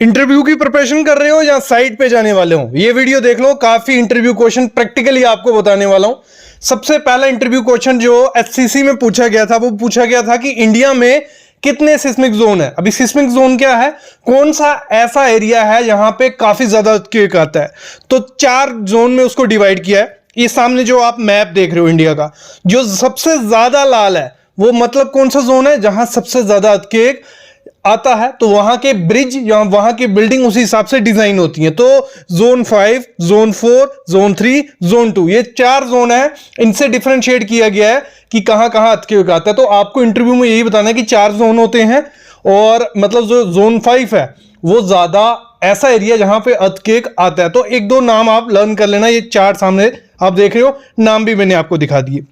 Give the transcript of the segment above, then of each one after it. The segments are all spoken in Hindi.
इंटरव्यू की प्रिपरेशन कर रहे हो या साइट पे जाने वाले हो, ये वीडियो देख लो। काफी इंटरव्यू क्वेश्चन प्रैक्टिकली आपको बताने वाला हूं। सबसे पहला इंटरव्यू क्वेश्चन जो एचसीसी में पूछा गया था, वो पूछा गया था कि इंडिया में कितने सिस्मिक जोन है। अभी सिस्मिक जोन क्या है, कौन सा ऐसा एरिया है जहां पे काफी ज्यादा अर्थक्वेक आता है। तो 4 जोन में उसको डिवाइड किया है। ये सामने जो आप मैप देख रहे हो इंडिया का, जो सबसे ज्यादा लाल है वो मतलब कौन सा जोन है जहां सबसे ज्यादा अर्थक्वेक आता है। तो वहां के ब्रिज या वहां की बिल्डिंग उसी हिसाब से डिजाइन होती है। तो जोन 5, जोन 4, जोन 3, जोन 2, ये 4 जोन है। इनसे डिफरेंशिएट किया गया है कि कहां कहां अर्थक्वेक आता है। तो आपको इंटरव्यू में यही बताना है कि 4 जोन होते हैं, और मतलब जो जोन 5 है वो ज्यादा ऐसा एरिया जहां पे अर्थक्वेक आता है। तो 1-2 नाम आप लर्न कर लेना। ये 4 सामने आप देख रहे हो, नाम भी मैंने आपको दिखा दिए।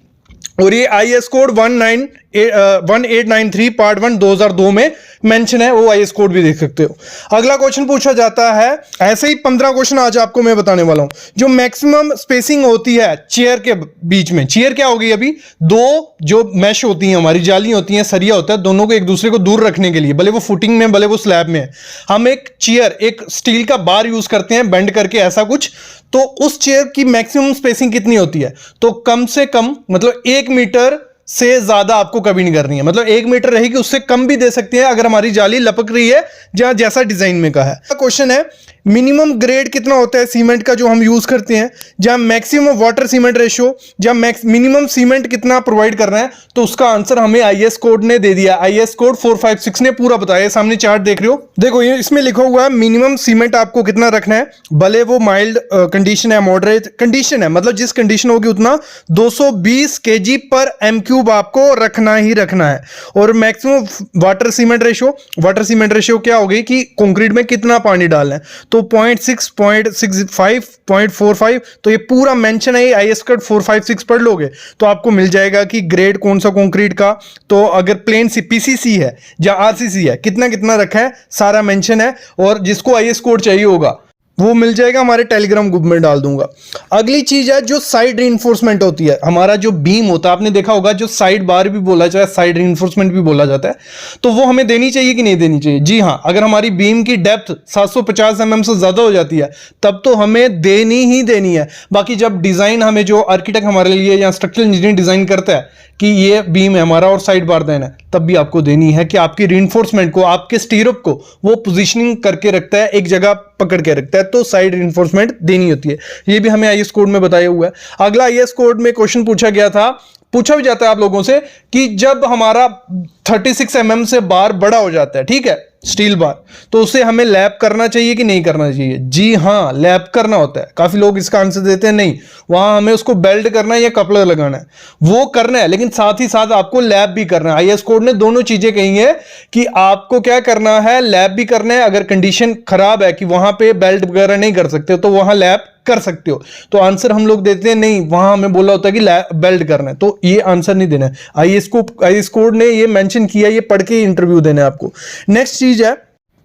और ये आईएस कोड 1893 पार्ट 1 2002 में मेंशन है, वो आईएस कोड भी देख सकते हो। अगला क्वेश्चन पूछा जाता है, ऐसे ही 15 क्वेश्चन आज आपको मैं बताने वाला हूं। जो मैक्सिमम स्पेसिंग होती है चेयर के बीच में, चेयर क्या होगी, अभी 2 जो मैश होती हैं, हमारी जाली होती हैं, सरिया होता है, दोनों को एक दूसरे को दूर रखने के लिए, भले वो फुटिंग में भले वो स्लैब में है, हम एक चेयर, एक स्टील का बार यूज करते हैं बेंड करके ऐसा कुछ। तो उस चेयर की मैक्सिमम स्पेसिंग कितनी होती है, तो कम से कम मतलब 1 मीटर से ज्यादा आपको कभी नहीं करनी है। मतलब 1 मीटर रहेगी, उससे कम भी दे सकते हैं अगर हमारी जाली लपक रही है जहां जैसा डिजाइन में कहा है। क्वेश्चन है, मिनिमम ग्रेड कितना होता है सीमेंट का जो हम यूज करते हैं, जहां मैक्सिमम वाटर सीमेंट रेशियो, जहां मिनिमम सीमेंट कितना प्रोवाइड कर रहे हैं। तो उसका आंसर हमें आईएस कोड ने दे दिया। आईएस कोड 456 ने पूरा बताया। सामने चार्ट देख रहे हो, देखो ये इसमें लिखा हुआ है मिनिमम सीमेंट आपको कितना रखना है, भले वो माइल्ड कंडीशन है, मॉडरेट कंडीशन है, मतलब जिस कंडीशन होगी उतना 220 kg पर m³ आपको रखना ही रखना है। और maximum water cement ratio, water cement ratio क्या होगी कि कंक्रीट में कितना पानी डालना है, तो 0.6, 0.65, 0.45। तो ये पूरा मेंशन है, आईएस कोड 456 पढ़ लोगे तो आपको मिल जाएगा कि ग्रेड कौन सा कंक्रीट का। तो अगर प्लेन पीसीसी है या आरसीसी है, कितना कितना रखा है सारा मेंशन है। और जिसको आईएस कोड चाहिए होगा वो मिल जाएगा, हमारे टेलीग्राम ग्रुप में डाल दूंगा। अगली चीज है जो साइड रीइंफोर्समेंट होती है। हमारा जो बीम होता है, आपने देखा होगा जो साइड बार भी बोला जाता है, साइड रीइंफोर्समेंट भी बोला जाता है। तो वो हमें देनी चाहिए कि नहीं देनी चाहिए? जी हाँ, अगर हमारी बीम की डेप्थ 750 mm से ज्यादा हो जाती है तब तो हमें देनी ही देनी है। बाकी जब डिजाइन हमें जो आर्किटेक्ट हमारे लिए या स्ट्रक्चरल इंजीनियर डिजाइन करता है कि ये बीम है हमारा और साइड बार देना है, तब भी आपको देनी है कि आपकी रीइंफोर्समेंट को, आपके स्टीरअप को वो पोजीशनिंग करके रखता है, एक जगह पकड़ के रखता है। तो साइड रीइंफोर्समेंट देनी होती है। ये भी हमें आईएस कोड में बताया हुआ है। अगला आईएस कोड में क्वेश्चन पूछा गया था, पूछा भी जाता है आप लोगों से कि जब हमारा 36 mm से बार बड़ा हो जाता है, ठीक है, स्टील बार, तो उसे हमें लैप करना चाहिए कि नहीं करना चाहिए? जी हाँ, लैप करना होता है। काफी लोग इसका आंसर देते हैं नहीं, वहां हमें उसको बेल्ट करना है या कपलर लगाना है, वो करना है, लेकिन साथ ही साथ आपको लैप भी करना है। आईएस कोड ने दोनों चीजें कही है कि आपको क्या करना है, लैप भी करना है। अगर कंडीशन खराब है कि वहां पे बेल्ट वगैरह नहीं कर सकते तो वहां लैप कर सकते हो। तो आंसर हम लोग देते हैं नहीं, वहां हमें बोला होता है कि बेल्ट करना है, तो ये आंसर नहीं देना है। आईएस कोड ने ये मेंशन किया, ये पढ़ के इंटरव्यू देना है आपको। नेक्स्ट चीज है,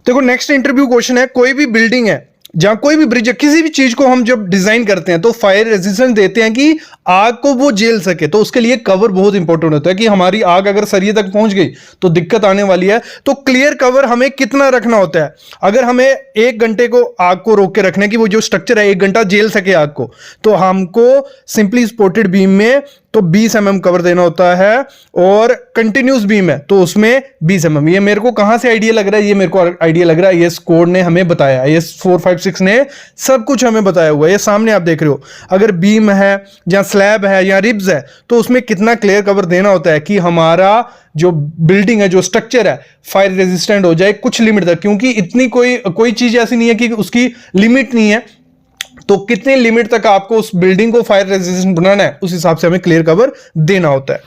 देखो नेक्स्ट इंटरव्यू क्वेश्चन है, कोई भी बिल्डिंग है जहां कोई भी ब्रिज है, किसी भी चीज को हम जब डिजाइन करते हैं तो फायर रेजिस्टेंस देते हैं कि आग को वो झेल सके। तो उसके लिए कवर बहुत इंपॉर्टेंट होता है कि हमारी आग अगर सरिये तक पहुंच गई तो दिक्कत आने वाली है। तो क्लियर कवर हमें कितना रखना होता है? अगर हमें 1 घंटे को आग को रोक के रखना है कि वो जो स्ट्रक्चर है 1 घंटा झेल सके आग को, तो हमको सिंपली सपोर्टेड बीम में तो 20 mm कवर देना होता है। और कंटिन्यूस बीम है तो उसमें 20 mm। ये मेरे को कहां से आइडिया लग रहा है? ये मेरे को आइडिया लग रहा है आईएस कोड ने हमें बताया, आईएस 456 ने सब कुछ हमें बताया हुआ है। ये सामने आप देख रहे हो, अगर बीम है या स्लैब है या रिब्स है तो उसमें कितना क्लियर कवर देना होता है कि हमारा जो बिल्डिंग है, जो स्ट्रक्चर है, फायर रेजिस्टेंट हो जाए कुछ लिमिट तक। क्योंकि इतनी कोई चीज ऐसी नहीं है कि उसकी लिमिट नहीं है, तो कितने लिमिट तक आपको उस बिल्डिंग को फायर रेजिस्टेंट बनाना है, उस हिसाब से हमें क्लियर कवर देना होता है।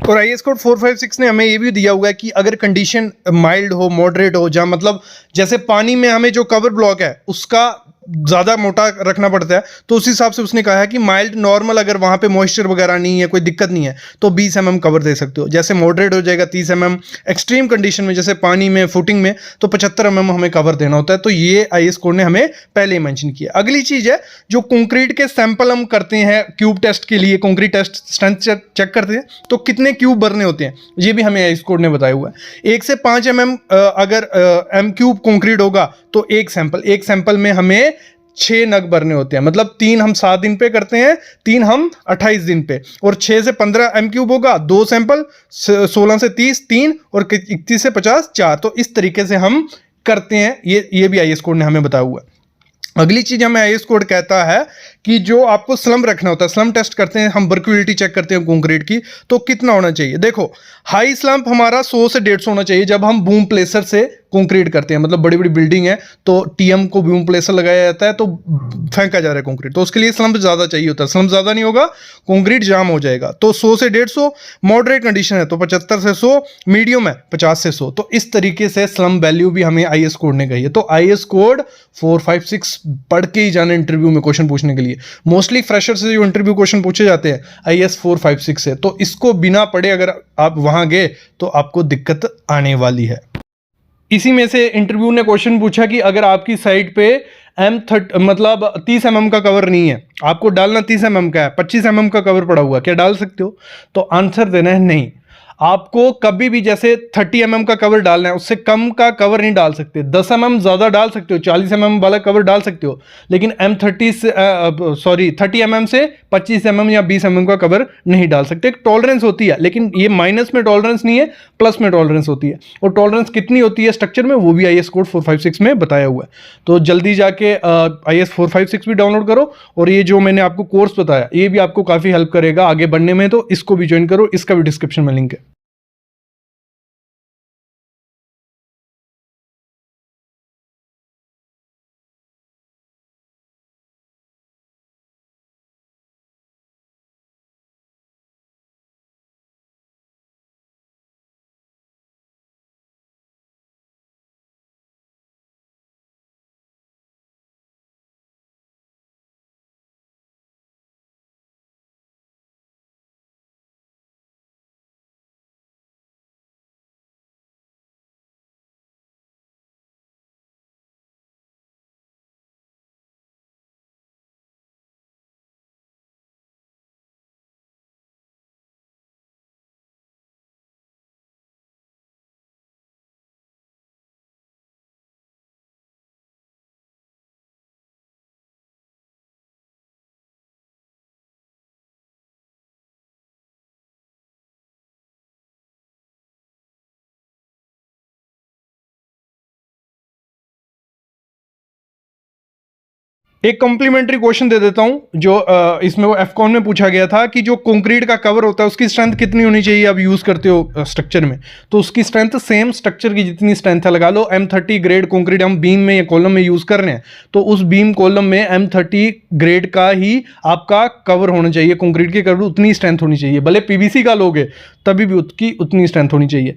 और आईएस कोड 456 ने हमें यह भी दिया हुआ है कि अगर कंडीशन माइल्ड हो, मॉडरेट हो, जहां मतलब जैसे पानी में हमें जो कवर ब्लॉक है उसका ज्यादा मोटा रखना पड़ता है, तो उस हिसाब से उसने कहा है कि माइल्ड नॉर्मल, अगर वहां पे मॉइस्चर वगैरह नहीं है, कोई दिक्कत नहीं है, तो 20 mm कवर दे सकते हो। जैसे मॉडरेट हो जाएगा 30 mm, एक्सट्रीम कंडीशन में जैसे पानी में, फुटिंग में, तो 75 mm हमें कवर देना होता है। तो ये आईएस कोड ने हमें पहले ही मेंशन किया। अगली चीज है, जो कंक्रीट के सैंपल हम करते हैं क्यूब टेस्ट के लिए, कंक्रीट टेस्ट स्ट्रेंथ चेक करते हैं, तो कितने क्यूब भरने होते हैं, ये भी हमें आईएस कोड ने बताया हुआ है। 1 से 5 mm अगर m³ कंक्रीट होगा तो एक सैंपल में हमें 6 नग भरने होते हैं, मतलब 3 हम 7 दिन पे करते हैं, 3 हम 28 दिन पे, और 6 से 15 एम क्यूब होगा 2 सैंपल, 16 से 30 3, और 31 से 50 4। तो इस तरीके से हम करते हैं, ये भी आईएस कोड ने हमें बताया हुआ है। अगली चीज हमें आईएस कोड कहता है कि जो आपको स्लम रखना होता है, स्लम टेस्ट करते हैं हम, वर्कबिलिटी चेक करते हैं कंक्रीट की, तो कितना होना चाहिए। देखो हाई स्लम्प हमारा 100 से 150 होना चाहिए जब हम बूम प्लेसर से कंक्रीट करते हैं, मतलब बड़ी बड़ी बिल्डिंग है तो टीएम को बूम प्लेसर लगाया जाता है तो फेंका जा रहा है कंक्रीट, तो उसके लिए स्लम्प ज्यादा चाहिए होता है। स्लम्प ज्यादा नहीं होगा कंक्रीट जाम हो जाएगा, तो 100 से 150। मॉडरेट कंडीशन है तो 75 से 100, मीडियम है 50 से 100। तो इस तरीके से स्लम वैल्यू भी हमें आईएस कोड ने कही है। तो आईएस कोड 456 पढ़ के ही जाना इंटरव्यू में क्वेश्चन पूछने के लिए। मोस्टली फ्रेशर से जो इंटरव्यू क्वेश्चन पूछे जाते हैं आईएस 456 है, तो इसको बिना पढ़े अगर आप वहां गए तो आपको दिक्कत आने वाली है। इसी में से इंटरव्यू ने क्वेश्चन पूछा कि अगर आपकी साइट पे M30 मतलब 30 mm का कवर नहीं है, आपको डालना 30 mm का है, 25 mm का कवर पड़ा हुआ, क्या डाल सकते हो? तो आंसर देना है नहीं। आपको कभी भी जैसे 30 mm का कवर डालना है, उससे कम का कवर नहीं डाल सकते। 10 mm ज्यादा डाल सकते हो, 40 mm वाला कवर डाल सकते हो, लेकिन 30 mm से 25 mm या 20 mm का कवर नहीं डाल सकते। एक टॉलरेंस होती है, लेकिन ये माइनस में टॉलरेंस नहीं है, प्लस में टॉलरेंस होती है। और टॉलरेंस कितनी होती है स्ट्रक्चर में, वो भी आईएस कोड 456 में बताया हुआ है। तो जल्दी जाके आईएस 456 भी डाउनलोड करो, और ये जो मैंने आपको कोर्स बताया ये भी आपको काफी हेल्प करेगा आगे बढ़ने में, तो इसको भी ज्वाइन करो, इसका भी डिस्क्रिप्शन में लिंक है। एक कॉम्प्लीमेंट्री क्वेश्चन दे देता हूं जो इसमें वो एफकॉन में पूछा गया था कि जो कंक्रीट का कवर होता है उसकी स्ट्रेंथ कितनी होनी चाहिए, आप यूज करते हो स्ट्रक्चर में, तो उसकी स्ट्रेंथ सेम स्ट्रक्चर की जितनी स्ट्रेंथ है लगा लो। M30 ग्रेड कंक्रीट हम बीम में या कॉलम में यूज कर रहे हैं, तो उस बीम कॉलम में M30 ग्रेड का ही आपका कवर होना चाहिए, कंक्रीट के कवर उतनी स्ट्रेंथ होनी चाहिए। भले पीवीसी का लोगे तभी भी उसकी उतनी स्ट्रेंथ होनी चाहिए। तो